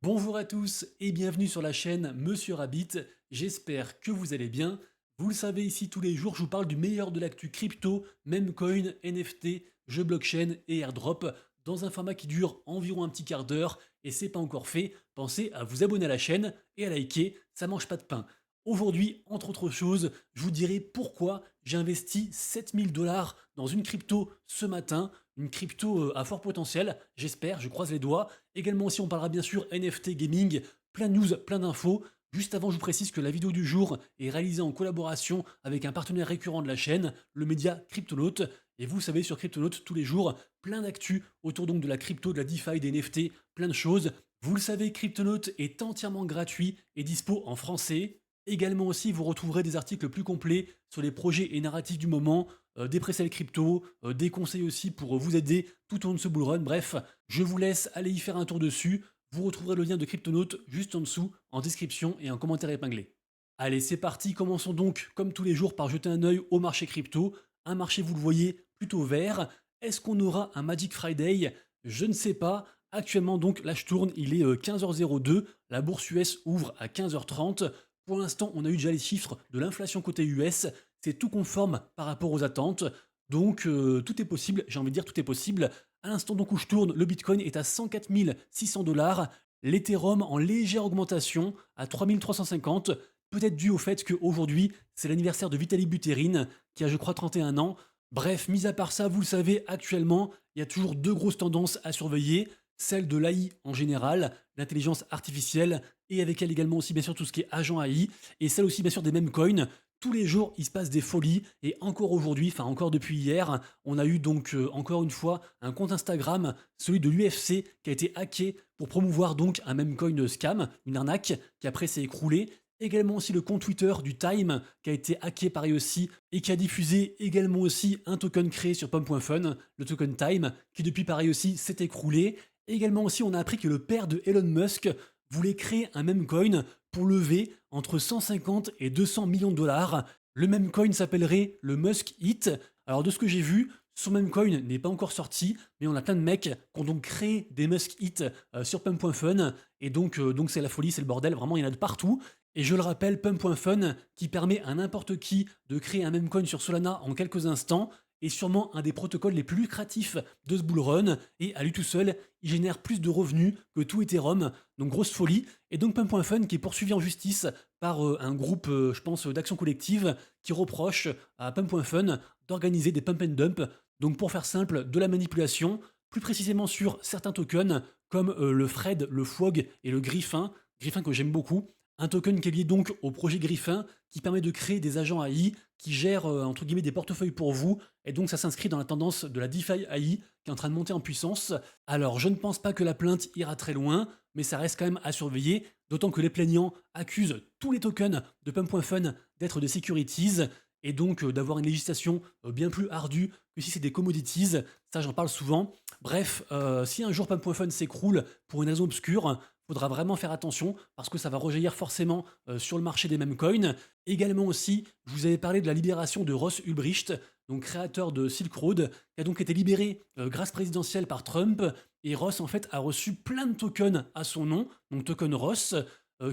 Bonjour à tous et bienvenue sur la chaîne Monsieur Rabbit, j'espère que vous allez bien. Vous le savez, ici tous les jours je vous parle du meilleur de l'actu crypto, memecoin, NFT, jeux blockchain et airdrop dans un format qui dure environ un petit quart d'heure et c'est pas encore fait, pensez à vous abonner à la chaîne et à liker, ça mange pas de pain. Aujourd'hui, entre autres choses, je vous dirai pourquoi j'ai investi 7000 $ dans une crypto ce matin, une crypto à fort potentiel, j'espère, je croise les doigts. Également aussi, on parlera bien sûr NFT gaming, plein de news, plein d'infos. Juste avant, je vous précise que la vidéo du jour est réalisée en collaboration avec un partenaire récurrent de la chaîne, le média Cryptonaut. Et vous savez, sur Cryptonaut, tous les jours, plein d'actu autour donc de la crypto, de la DeFi, des NFT, plein de choses. Vous le savez, Cryptonaut est entièrement gratuit et dispo en français. Également aussi, vous retrouverez des articles plus complets sur les projets et narratifs du moment, des presales crypto, des conseils aussi pour vous aider tout au long de ce bull run. Bref, je vous laisse aller y faire un tour dessus. Vous retrouverez le lien de Cryptonaut juste en dessous, en description et en commentaire épinglé. Allez, c'est parti, commençons donc, comme tous les jours, par jeter un œil au marché crypto. Un marché, vous le voyez, plutôt vert. Est-ce qu'on aura un Magic Friday? Je ne sais pas. Actuellement, donc, là, je tourne, il est 15h02. La bourse US ouvre à 15h30. Pour l'instant, on a eu déjà les chiffres de l'inflation côté US. C'est tout conforme par rapport aux attentes. Donc, tout est possible. J'ai envie de dire tout est possible. À l'instant donc où je tourne, le Bitcoin est à 104 600 $, l'Ethereum en légère augmentation à 3350, peut-être dû au fait qu'aujourd'hui, c'est l'anniversaire de Vitaly Buterin, qui a je crois 31 ans. Bref, mis à part ça, vous le savez, actuellement, il y a toujours deux grosses tendances à surveiller, celle de l'AI en général, l'intelligence artificielle, et avec elle également aussi bien sûr tout ce qui est agent AI, et celle aussi bien sûr des mêmes coins. Tous les jours, il se passe des folies, et encore aujourd'hui, enfin encore depuis hier, on a eu donc encore une fois un compte Instagram, celui de l'UFC, qui a été hacké pour promouvoir donc un meme coin scam, une arnaque, qui après s'est écroulée. Également aussi le compte Twitter du Time, qui a été hacké pareil aussi, et qui a diffusé également aussi un token créé sur Pump.fun, le token Time, qui depuis pareil aussi s'est écroulé. Également aussi, on a appris que le père de Elon Musk voulait créer un meme coin pour lever entre 150 et 200 millions de dollars. Le meme coin s'appellerait le Musk Hit. Alors de ce que j'ai vu, son meme coin n'est pas encore sorti, mais on a plein de mecs qui ont donc créé des Musk Hit sur Pump.fun, et donc c'est la folie, c'est le bordel, vraiment il y en a de partout. Et je le rappelle, Pump.fun, qui permet à n'importe qui de créer un meme coin sur Solana en quelques instants, est sûrement un des protocoles les plus lucratifs de ce bull run, et à lui tout seul, il génère plus de revenus que tout Ethereum, donc grosse folie. Et donc Pump.fun qui est poursuivi en justice par un groupe, je pense, d'action collective, qui reproche à Pump.fun d'organiser des pump and dump, donc pour faire simple, de la manipulation, plus précisément sur certains tokens, comme le Fred, le Fwog et le Griffin, Griffin que j'aime beaucoup, un token qui est lié donc au projet Griffin, qui permet de créer des agents AI qui gèrent entre guillemets des portefeuilles pour vous, et donc ça s'inscrit dans la tendance de la DeFi AI qui est en train de monter en puissance. Alors je ne pense pas que la plainte ira très loin, mais ça reste quand même à surveiller, d'autant que les plaignants accusent tous les tokens de Pump.fun d'être des securities, et donc d'avoir une législation bien plus ardue que si c'est des commodities, ça j'en parle souvent. Bref, si un jour Pump.fun s'écroule pour une raison obscure, faudra vraiment faire attention parce que ça va rejaillir forcément sur le marché des mêmes coins. Également aussi, je vous avais parlé de la libération de Ross Ulbricht, donc créateur de Silk Road, qui a donc été libéré grâce présidentielle par Trump. Et Ross en fait a reçu plein de tokens à son nom, donc token Ross,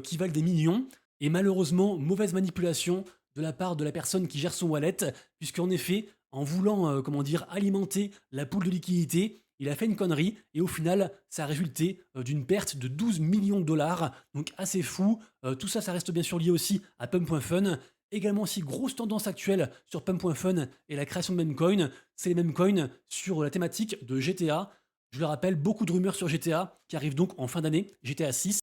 qui valent des millions. Et malheureusement, mauvaise manipulation de la part de la personne qui gère son wallet, puisqu'en effet, en voulant comment dire alimenter la poule de liquidité, il a fait une connerie et au final, ça a résulté d'une perte de 12 millions de dollars, donc assez fou. Tout ça, ça reste bien sûr lié aussi à Pump.fun. Également aussi, grosse tendance actuelle sur Pump.fun et la création de memecoin, c'est les memecoins sur la thématique de GTA. Je le rappelle, beaucoup de rumeurs sur GTA qui arrivent donc en fin d'année, GTA 6.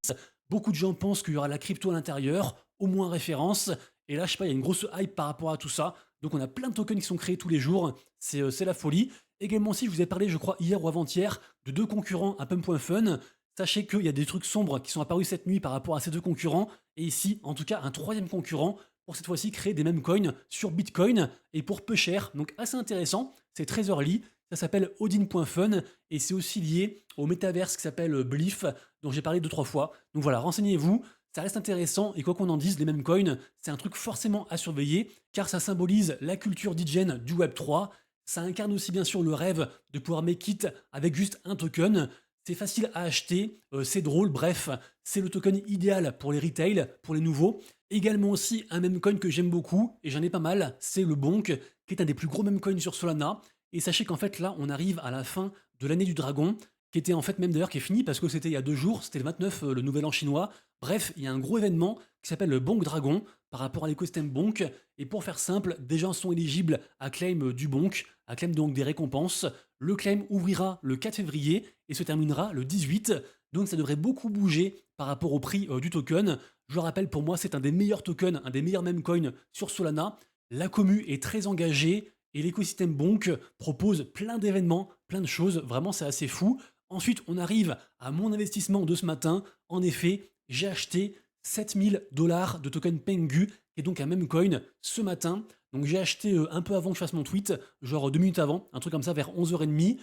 Beaucoup de gens pensent qu'il y aura la crypto à l'intérieur, au moins référence. Et là, je sais pas, il y a une grosse hype par rapport à tout ça. Donc on a plein de tokens qui sont créés tous les jours. C'est la folie. Également aussi, je vous ai parlé, je crois, hier ou avant-hier, de deux concurrents à Pump.fun. Sachez qu'il y a des trucs sombres qui sont apparus cette nuit par rapport à ces deux concurrents. Et ici, en tout cas, un troisième concurrent pour cette fois-ci créer des mêmes coins sur Bitcoin et pour peu cher. Donc assez intéressant. C'est très early. Ça s'appelle Odin.fun et c'est aussi lié au métaverse qui s'appelle Blyth, dont j'ai parlé deux, trois fois. Donc voilà, renseignez-vous. Ça reste intéressant et quoi qu'on en dise, les mêmes coins, c'est un truc forcément à surveiller car ça symbolise la culture d'hygiène du Web3. Ça incarne aussi bien sûr le rêve de pouvoir make it avec juste un token. c'est facile à acheter, c'est drôle, bref, c'est le token idéal pour les retail, pour les nouveaux. Également aussi un meme coin que j'aime beaucoup, et j'en ai pas mal, c'est le Bonk, qui est un des plus gros meme coins sur Solana. Et sachez qu'en fait là, on arrive à la fin de l'année du dragon, qui était en fait même d'ailleurs qui est fini parce que c'était il y a 2 jours, c'était le 29, le nouvel an chinois. Bref, il y a un gros événement qui s'appelle le Bonk Dragon par rapport à l'écosystème Bonk. Et pour faire simple, des gens sont éligibles à claim du Bonk, à claim donc des récompenses. Le claim ouvrira le 4 février et se terminera le 18. Donc ça devrait beaucoup bouger par rapport au prix du token. Je le rappelle, pour moi, c'est un des meilleurs tokens, un des meilleurs meme coins sur Solana. La commu est très engagée et l'écosystème Bonk propose plein d'événements, plein de choses. Vraiment, c'est assez fou. Ensuite, on arrive à mon investissement de ce matin. En effet, j'ai acheté 7 000 $ de token Pengu, qui est donc un meme coin, ce matin. Donc j'ai acheté un peu avant que je fasse mon tweet, genre 2 minutes avant, un truc comme ça, vers 11h30.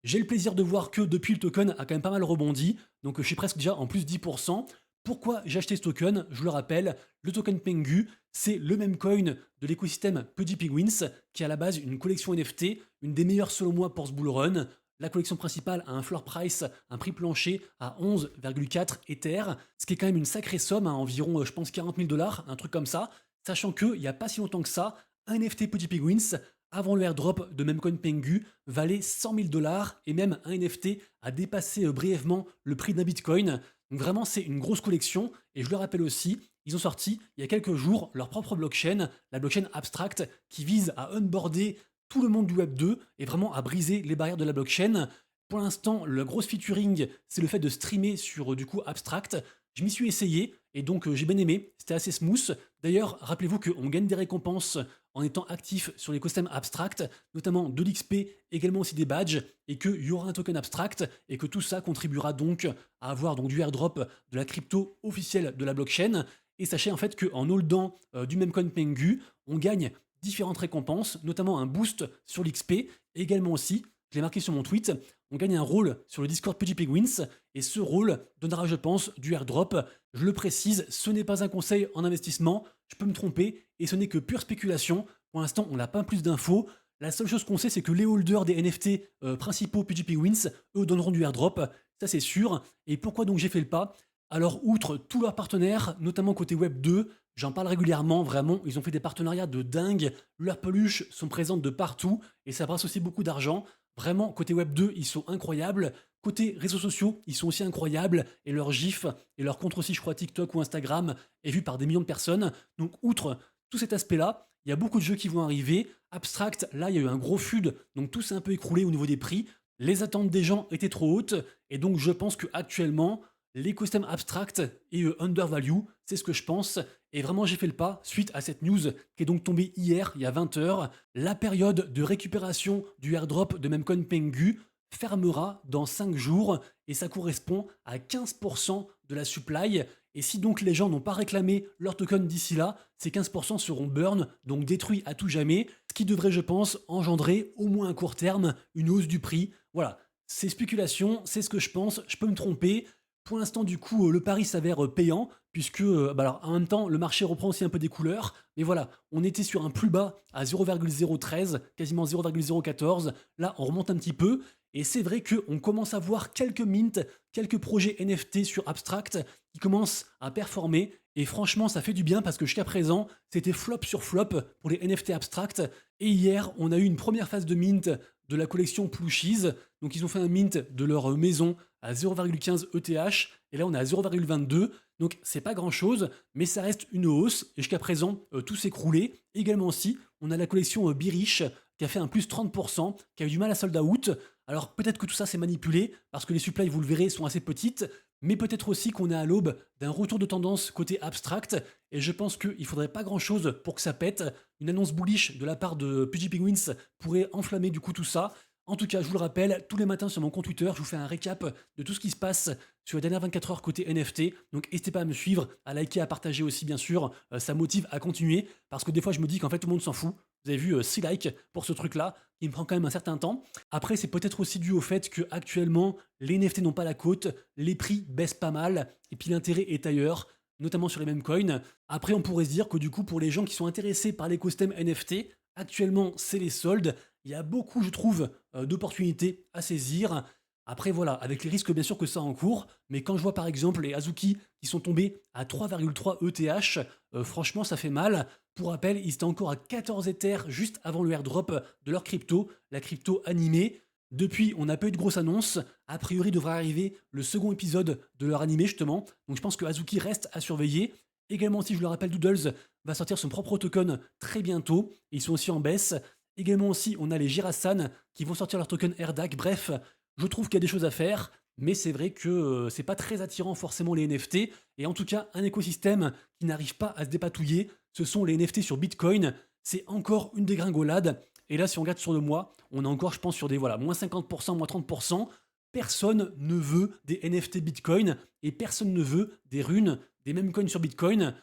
J'ai le plaisir de voir que depuis le token a quand même pas mal rebondi, donc je suis presque déjà en plus 10%. Pourquoi j'ai acheté ce token? Je vous le rappelle, le token Pengu, c'est le même coin de l'écosystème Pudgy Penguins, qui est à la base une collection NFT, une des meilleures selon moi pour ce bull run. La collection principale a un floor price, un prix plancher à 11,4 Ether, ce qui est quand même une sacrée somme, hein, environ je pense 40 000 $, un truc comme ça, sachant qu'il n'y a pas si longtemps que ça, un NFT Pudgy Penguins, avant le airdrop de Memecoin Pengu, valait 100 000 $ et même un NFT a dépassé brièvement le prix d'un Bitcoin. Donc vraiment, c'est une grosse collection. Et je le rappelle aussi, ils ont sorti il y a quelques jours leur propre blockchain, la blockchain Abstract, qui vise à onboarder tout le monde du Web 2 et vraiment à briser les barrières de la blockchain. Pour l'instant, le gros featuring, c'est le fait de streamer sur du coup Abstract. Je m'y suis essayé et donc j'ai bien aimé, c'était assez smooth. D'ailleurs, rappelez-vous qu'on gagne des récompenses en étant actif sur l'écosystème Abstract, notamment de l'XP, également aussi des badges, et qu'il y aura un token Abstract, et que tout ça contribuera donc à avoir donc du airdrop de la crypto officielle de la blockchain. Et sachez en fait qu'en holdant du même coin Pengu, on gagne différentes récompenses, notamment un boost sur l'XP, et également aussi, je l'ai marqué sur mon tweet, on gagne un rôle sur le Discord Pudgy Penguins, et ce rôle donnera, je pense, du airdrop. Je le précise, ce n'est pas un conseil en investissement, je peux me tromper, et ce n'est que pure spéculation. Pour l'instant, on n'a pas plus d'infos. La seule chose qu'on sait, c'est que les holders des NFT principaux Pudgy Penguins, eux, donneront du airdrop, ça c'est sûr. Et pourquoi donc j'ai fait le pas? Alors, outre tous leurs partenaires, notamment côté Web 2, j'en parle régulièrement, vraiment, ils ont fait des partenariats de dingue, leurs peluches sont présentes de partout, et ça brasse aussi beaucoup d'argent. Vraiment, côté Web 2, ils sont incroyables. Côté réseaux sociaux, ils sont aussi incroyables, et leur GIF, et leur compte aussi, je crois, TikTok ou Instagram, est vu par des millions de personnes. Donc, outre tout cet aspect-là, il y a beaucoup de jeux qui vont arriver. Abstract, là, il y a eu un gros FUD, donc tout s'est un peu écroulé au niveau des prix. Les attentes des gens étaient trop hautes, et donc je pense qu'actuellement, l'écosystème Abstract est undervalue, c'est ce que je pense. Et vraiment, j'ai fait le pas suite à cette news qui est donc tombée hier, il y a 20h. La période de récupération du airdrop de Memecoin Pengu fermera dans 5 jours et ça correspond à 15% de la supply. Et si donc les gens n'ont pas réclamé leur token d'ici là, ces 15% seront burn, donc détruits à tout jamais, ce qui devrait, je pense, engendrer au moins à court terme une hausse du prix. Voilà, c'est spéculation, c'est ce que je pense, je peux me tromper. Pour l'instant, du coup, le pari s'avère payant, puisque, alors, en même temps, le marché reprend aussi un peu des couleurs. Mais voilà, on était sur un plus bas à 0,013, quasiment 0,014. Là, on remonte un petit peu. Et c'est vrai qu'on commence à voir quelques mints, quelques projets NFT sur Abstract qui commencent à performer. Et franchement, ça fait du bien parce que jusqu'à présent, c'était flop sur flop pour les NFT Abstract. Et hier, on a eu une première phase de mint de la collection Plushies. Donc, ils ont fait un mint de leur maison à 0,15 ETH. Et là, on est à 0,22. Donc, c'est pas grand chose, mais ça reste une hausse. Et jusqu'à présent, tout s'est écroulé. Également aussi, on a la collection Birish qui a fait un plus 30%, qui a eu du mal à sold out. Alors peut-être que tout ça c'est manipulé, parce que les supplies, vous le verrez, sont assez petites, mais peut-être aussi qu'on est à l'aube d'un retour de tendance côté abstract, et je pense qu'il ne faudrait pas grand-chose pour que ça pète. Une annonce bullish de la part de Pudgy Penguins pourrait enflammer du coup tout ça. En tout cas, je vous le rappelle, tous les matins sur mon compte Twitter, je vous fais un récap de tout ce qui se passe sur les dernières 24 heures côté NFT. Donc n'hésitez pas à me suivre, à liker, à partager aussi bien sûr. Ça motive à continuer, parce que des fois je me dis qu'en fait tout le monde s'en fout. Vous avez vu 6 likes pour ce truc-là, il me prend quand même un certain temps. Après, c'est peut-être aussi dû au fait que actuellement les NFT n'ont pas la cote, les prix baissent pas mal, et puis l'intérêt est ailleurs, notamment sur les mêmes coins. Après, on pourrait se dire que du coup, pour les gens qui sont intéressés par l'écosystème NFT, actuellement, c'est les soldes. Il y a beaucoup, je trouve, d'opportunités à saisir. Après voilà, avec les risques bien sûr que ça encourt, mais quand je vois par exemple les Azuki qui sont tombés à 3,3 ETH, franchement ça fait mal. Pour rappel, ils étaient encore à 14 Ethers juste avant le airdrop de leur crypto, la crypto animée. Depuis, on n'a pas eu de grosse annonce. A priori, devrait arriver le second épisode de leur animé justement. Donc je pense que Azuki reste à surveiller. Également aussi, je le rappelle, Doodles va sortir son propre token très bientôt. Ils sont aussi en baisse. Également aussi, on a les Girasan qui vont sortir leur token AirDAC. Bref, je trouve qu'il y a des choses à faire, mais c'est vrai que c'est pas très attirant forcément les NFT. Et en tout cas, un écosystème qui n'arrive pas à se dépatouiller, ce sont les NFT sur Bitcoin. C'est encore une dégringolade. Et là, si on regarde sur le mois, on est encore, je pense, sur des voilà, moins 50%, moins 30%. Personne ne veut des NFT Bitcoin et personne ne veut des runes, des mêmes coins sur Bitcoin.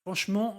Franchement,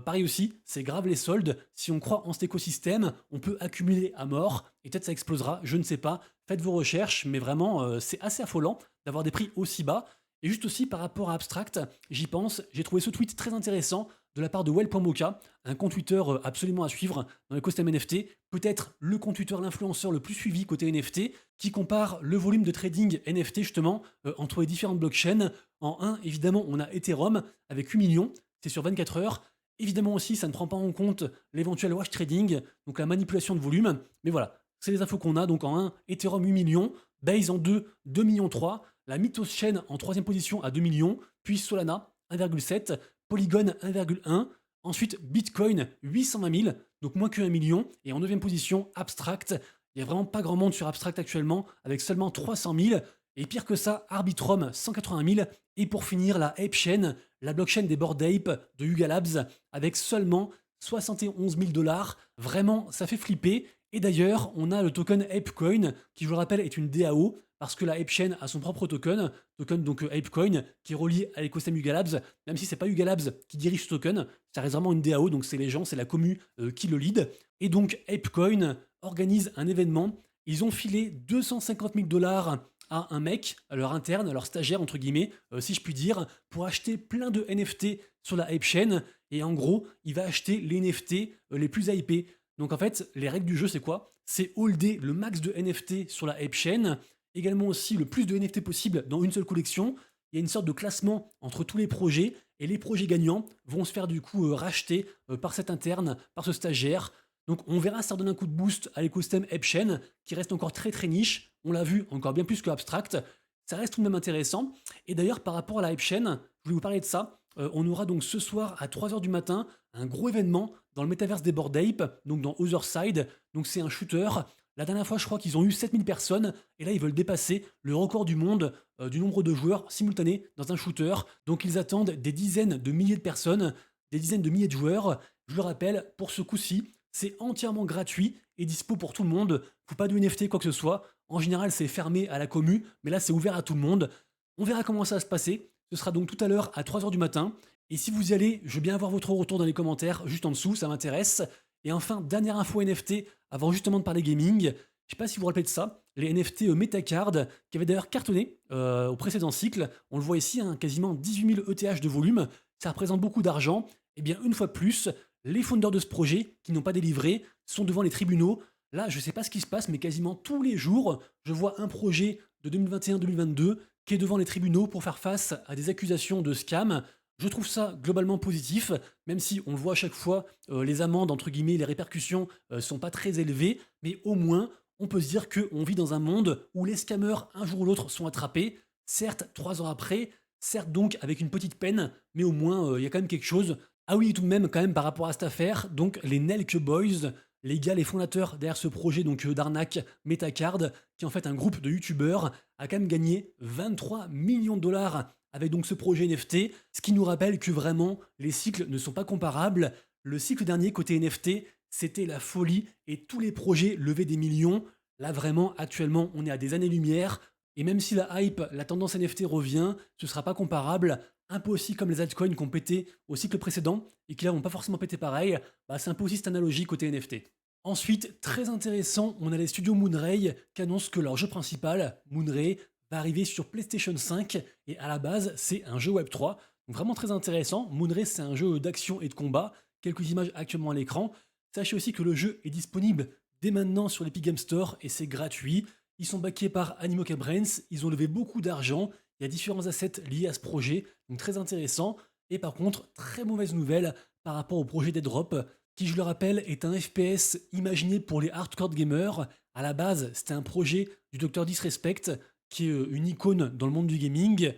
pareil aussi, c'est grave les soldes. Si on croit en cet écosystème, on peut accumuler à mort et peut-être ça explosera, je ne sais pas. Faites vos recherches, mais vraiment, c'est assez affolant d'avoir des prix aussi bas. Et juste aussi par rapport à Abstract, j'y pense, j'ai trouvé ce tweet très intéressant de la part de Well.mocha, un compte Twitter absolument à suivre dans l'écosystème NFT, peut-être le compte Twitter, l'influenceur le plus suivi côté NFT, qui compare le volume de trading NFT justement entre les différentes blockchains. En 1, évidemment, on a Ethereum avec 8 millions, c'est sur 24 heures. Évidemment aussi, ça ne prend pas en compte l'éventuel wash trading, donc la manipulation de volume. Mais voilà, c'est les infos qu'on a. Donc en 1, Ethereum 8 millions, Base en 2, 2 millions 3, la Mythos Chain en 3e position à 2 millions, puis Solana 1,7, Polygon 1,1, ensuite Bitcoin 820 000, donc moins que 1 million, et en 9e position Abstract. Il n'y a vraiment pas grand monde sur Abstract actuellement, avec seulement 300 000. Et pire que ça, Arbitrum 180 000. Et pour finir, la ApeChain, la blockchain des Bored Ape de Yuga Labs, avec seulement 71 000 $. Vraiment, ça fait flipper. Et d'ailleurs, on a le token ApeCoin, qui je le rappelle est une DAO, parce que la ApeChain a son propre token donc ApeCoin, qui est relié à l'écosystème Yuga Labs, même si c'est pas Yuga Labs qui dirige ce token, ça reste vraiment une DAO, donc c'est les gens, c'est la commu qui le lead. Et donc ApeCoin organise un événement, ils ont filé 250 000 $ à un mec, à leur interne, à leur stagiaire, entre guillemets, si je puis dire, pour acheter plein de NFT sur la ApeChain. Et en gros, il va acheter les NFT les plus hypés. Donc en fait, les règles du jeu, c'est quoi? C'est holder le max de NFT sur la ApeChain, également aussi le plus de NFT possible dans une seule collection. Il y a une sorte de classement entre tous les projets, et les projets gagnants vont se faire du coup racheter par cet interne, par ce stagiaire. Donc on verra si ça redonne un coup de boost à l'écosystème ApeChain, qui reste encore très très niche. On l'a vu, encore bien plus que Abstract. Ça reste tout de même intéressant. Et d'ailleurs, par rapport à la ApeChain, je voulais vous parler de ça. On aura donc ce soir à 3h du matin un gros événement dans le métaverse des Bored Ape, donc dans Otherside. Donc c'est un shooter. La dernière fois, je crois qu'ils ont eu 7000 personnes, et là, ils veulent dépasser le record du monde du nombre de joueurs simultanés dans un shooter. Donc ils attendent des dizaines de milliers de personnes, des dizaines de milliers de joueurs. Je le rappelle, pour ce coup-ci, c'est entièrement gratuit et dispo pour tout le monde. Faut pas de NFT, quoi que ce soit. En général, c'est fermé à la commu, mais là, c'est ouvert à tout le monde. On verra comment ça va se passer. Ce sera donc tout à l'heure à 3h du matin. Et si vous y allez, je veux bien avoir votre retour dans les commentaires, juste en dessous, ça m'intéresse. Et enfin, dernière info NFT, avant justement de parler gaming. Je sais pas si vous vous rappelez de ça, les NFT Metacard, qui avaient d'ailleurs cartonné au précédent cycle. On le voit ici, hein, quasiment 18 000 ETH de volume. Ça représente beaucoup d'argent. Et bien, une fois de plus, les founders de ce projet, qui n'ont pas délivré, sont devant les tribunaux. Là, je ne sais pas ce qui se passe, mais quasiment tous les jours, je vois un projet de 2021-2022 qui est devant les tribunaux pour faire face à des accusations de scam. Je trouve ça globalement positif, même si on le voit à chaque fois, les amendes, entre guillemets, les répercussions sont pas très élevées, mais au moins, on peut se dire qu'on vit dans un monde où les scammers, un jour ou l'autre, sont attrapés, certes 3 ans après, certes donc avec une petite peine, mais au moins, il y a quand même quelque chose. Ah oui, tout de même, quand même, par rapport à cette affaire, donc les Nelk Boys, les gars, les fondateurs derrière ce projet donc d'arnaque Metacard, qui est en fait un groupe de youtubeurs, a quand même gagné 23 millions de dollars avec donc ce projet NFT, ce qui nous rappelle que vraiment les cycles ne sont pas comparables. Le cycle dernier côté NFT, c'était la folie et tous les projets levaient des millions. Là vraiment, actuellement, on est à des années-lumière. Et même si la hype, la tendance NFT revient, ce ne sera pas comparable. Un peu aussi comme les altcoins qui ont pété au cycle précédent et qui là n'ont pas forcément pété pareil, c'est un peu aussi cette analogie côté NFT. Ensuite, très intéressant, on a les studios Moonray qui annoncent que leur jeu principal, Moonray, va arriver sur PlayStation 5 et à la base c'est un jeu Web3. Donc vraiment très intéressant. Moonray c'est un jeu d'action et de combat, quelques images actuellement à l'écran. Sachez aussi que le jeu est disponible dès maintenant sur l'Epic Game Store et c'est gratuit. Ils sont backés par Animoca Brains, ils ont levé beaucoup d'argent, il y a différents assets liés à ce projet, donc très intéressant. Et par contre, très mauvaise nouvelle par rapport au projet Dead Drop, qui je le rappelle est un FPS imaginé pour les hardcore gamers. À la base, c'était un projet du Dr Disrespect, qui est une icône dans le monde du gaming.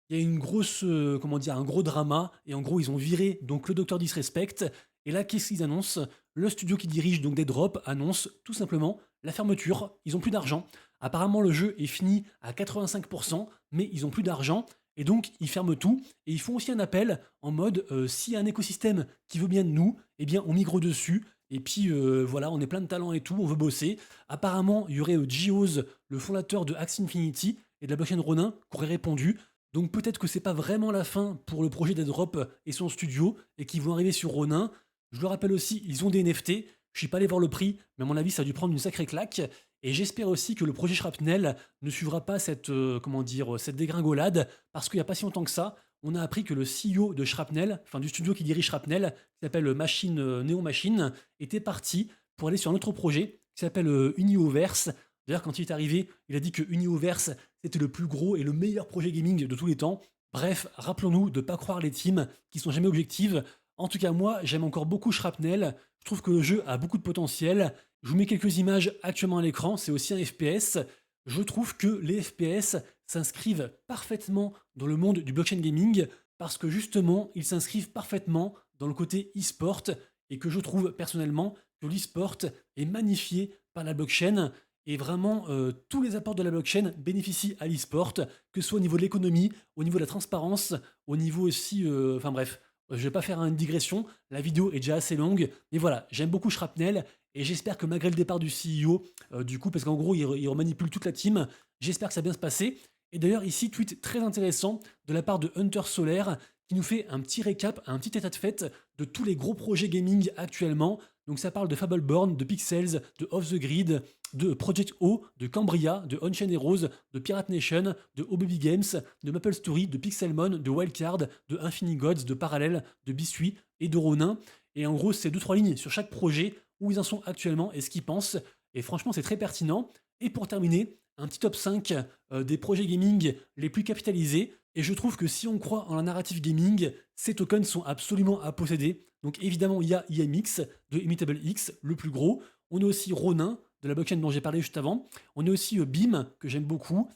Il y a une grosse, comment dire, un gros drama, et en gros, ils ont viré donc le Dr Disrespect. Et là, qu'est-ce qu'ils annoncent? Le studio qui dirige donc Dead Drop annonce tout simplement la fermeture. Ils ont plus d'argent. Apparemment, le jeu est fini à 85%, mais ils ont plus d'argent. Et donc, ils ferment tout. Et ils font aussi un appel en mode s'il y a un écosystème qui veut bien de nous, eh bien, on migre dessus. Et puis voilà, on est plein de talents et tout, on veut bosser. Apparemment, il y aurait Geoz, le fondateur de Axie Infinity et de la blockchain Ronin, qui aurait répondu. Donc peut-être que c'est pas vraiment la fin pour le projet Dead Drop et son studio, et qu'ils vont arriver sur Ronin. Je le rappelle aussi, ils ont des NFT. Je suis pas allé voir le prix, mais à mon avis, ça a dû prendre une sacrée claque. Et j'espère aussi que le projet Shrapnel ne suivra pas cette, comment dire, cette dégringolade, parce qu'il n'y a pas si longtemps que ça, on a appris que le CEO de Shrapnel, enfin du studio qui dirige Shrapnel, qui s'appelle Machine, Neo Machine, était parti pour aller sur un autre projet qui s'appelle Unioverse. D'ailleurs, quand il est arrivé, il a dit que Unioverse, c'était le plus gros et le meilleur projet gaming de tous les temps. Bref, rappelons-nous de ne pas croire les teams qui sont jamais objectives. En tout cas, moi, j'aime encore beaucoup Shrapnel. Je trouve que le jeu a beaucoup de potentiel. Je vous mets quelques images actuellement à l'écran. C'est aussi un FPS. Je trouve que les FPS s'inscrivent parfaitement dans le monde du blockchain gaming parce que justement, ils s'inscrivent parfaitement dans le côté e-sport et que je trouve personnellement que l'e-sport est magnifié par la blockchain et vraiment tous les apports de la blockchain bénéficient à l'e-sport, que ce soit au niveau de l'économie, au niveau de la transparence, au niveau aussi, enfin bref, je vais pas faire une digression, la vidéo est déjà assez longue, mais voilà, j'aime beaucoup Shrapnel, et j'espère que malgré le départ du CEO, du coup, parce qu'en gros, il remanipule toute la team, j'espère que ça va bien se passer. Et d'ailleurs, ici, tweet très intéressant de la part de Hunter Solaire, qui nous fait un petit récap, un petit état de fait de tous les gros projets gaming actuellement. Donc ça parle de Fableborn, de Pixels, de Off the Grid, de Project O, de Cambria, de Onchain Heroes, de Pirate Nation, de OBB Games, de Maple Story, de Pixelmon, de Wildcard, de Infinity Gods, de Parallel, de Biscuit et de Ronin. Et en gros, c'est 2-3 lignes sur chaque projet, où ils en sont actuellement et ce qu'ils pensent. Et franchement, c'est très pertinent. Et pour terminer, un petit top 5 des projets gaming les plus capitalisés. Et je trouve que si on croit en la narrative gaming, ces tokens sont absolument à posséder. Donc évidemment, il y a IMX de Immutable X, le plus gros. On a aussi Ronin, de la blockchain dont j'ai parlé juste avant. On a aussi BIM, que j'aime beaucoup,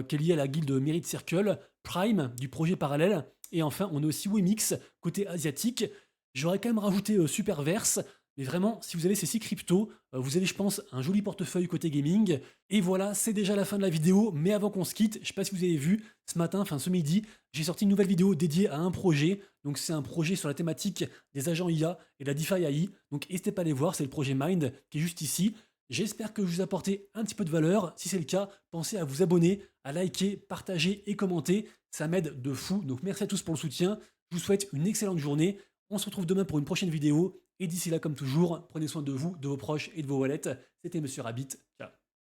qui est lié à la guilde Merit Circle. Prime, du projet parallèle. Et enfin, on a aussi Wemix, côté asiatique. J'aurais quand même rajouté Superverse. Mais vraiment, si vous avez ces 6 cryptos, vous avez, je pense, un joli portefeuille côté gaming. Et voilà, c'est déjà la fin de la vidéo. Mais avant qu'on se quitte, je ne sais pas si vous avez vu, ce matin, enfin ce midi, j'ai sorti une nouvelle vidéo dédiée à un projet. Donc c'est un projet sur la thématique des agents IA et de la DeFi AI. Donc n'hésitez pas à aller voir, c'est le projet Mind qui est juste ici. J'espère que je vous ai apporté un petit peu de valeur. Si c'est le cas, pensez à vous abonner, à liker, partager et commenter. Ça m'aide de fou. Donc merci à tous pour le soutien. Je vous souhaite une excellente journée. On se retrouve demain pour une prochaine vidéo. Et d'ici là, comme toujours, prenez soin de vous, de vos proches et de vos wallets. C'était Monsieur Rabbit. Ciao.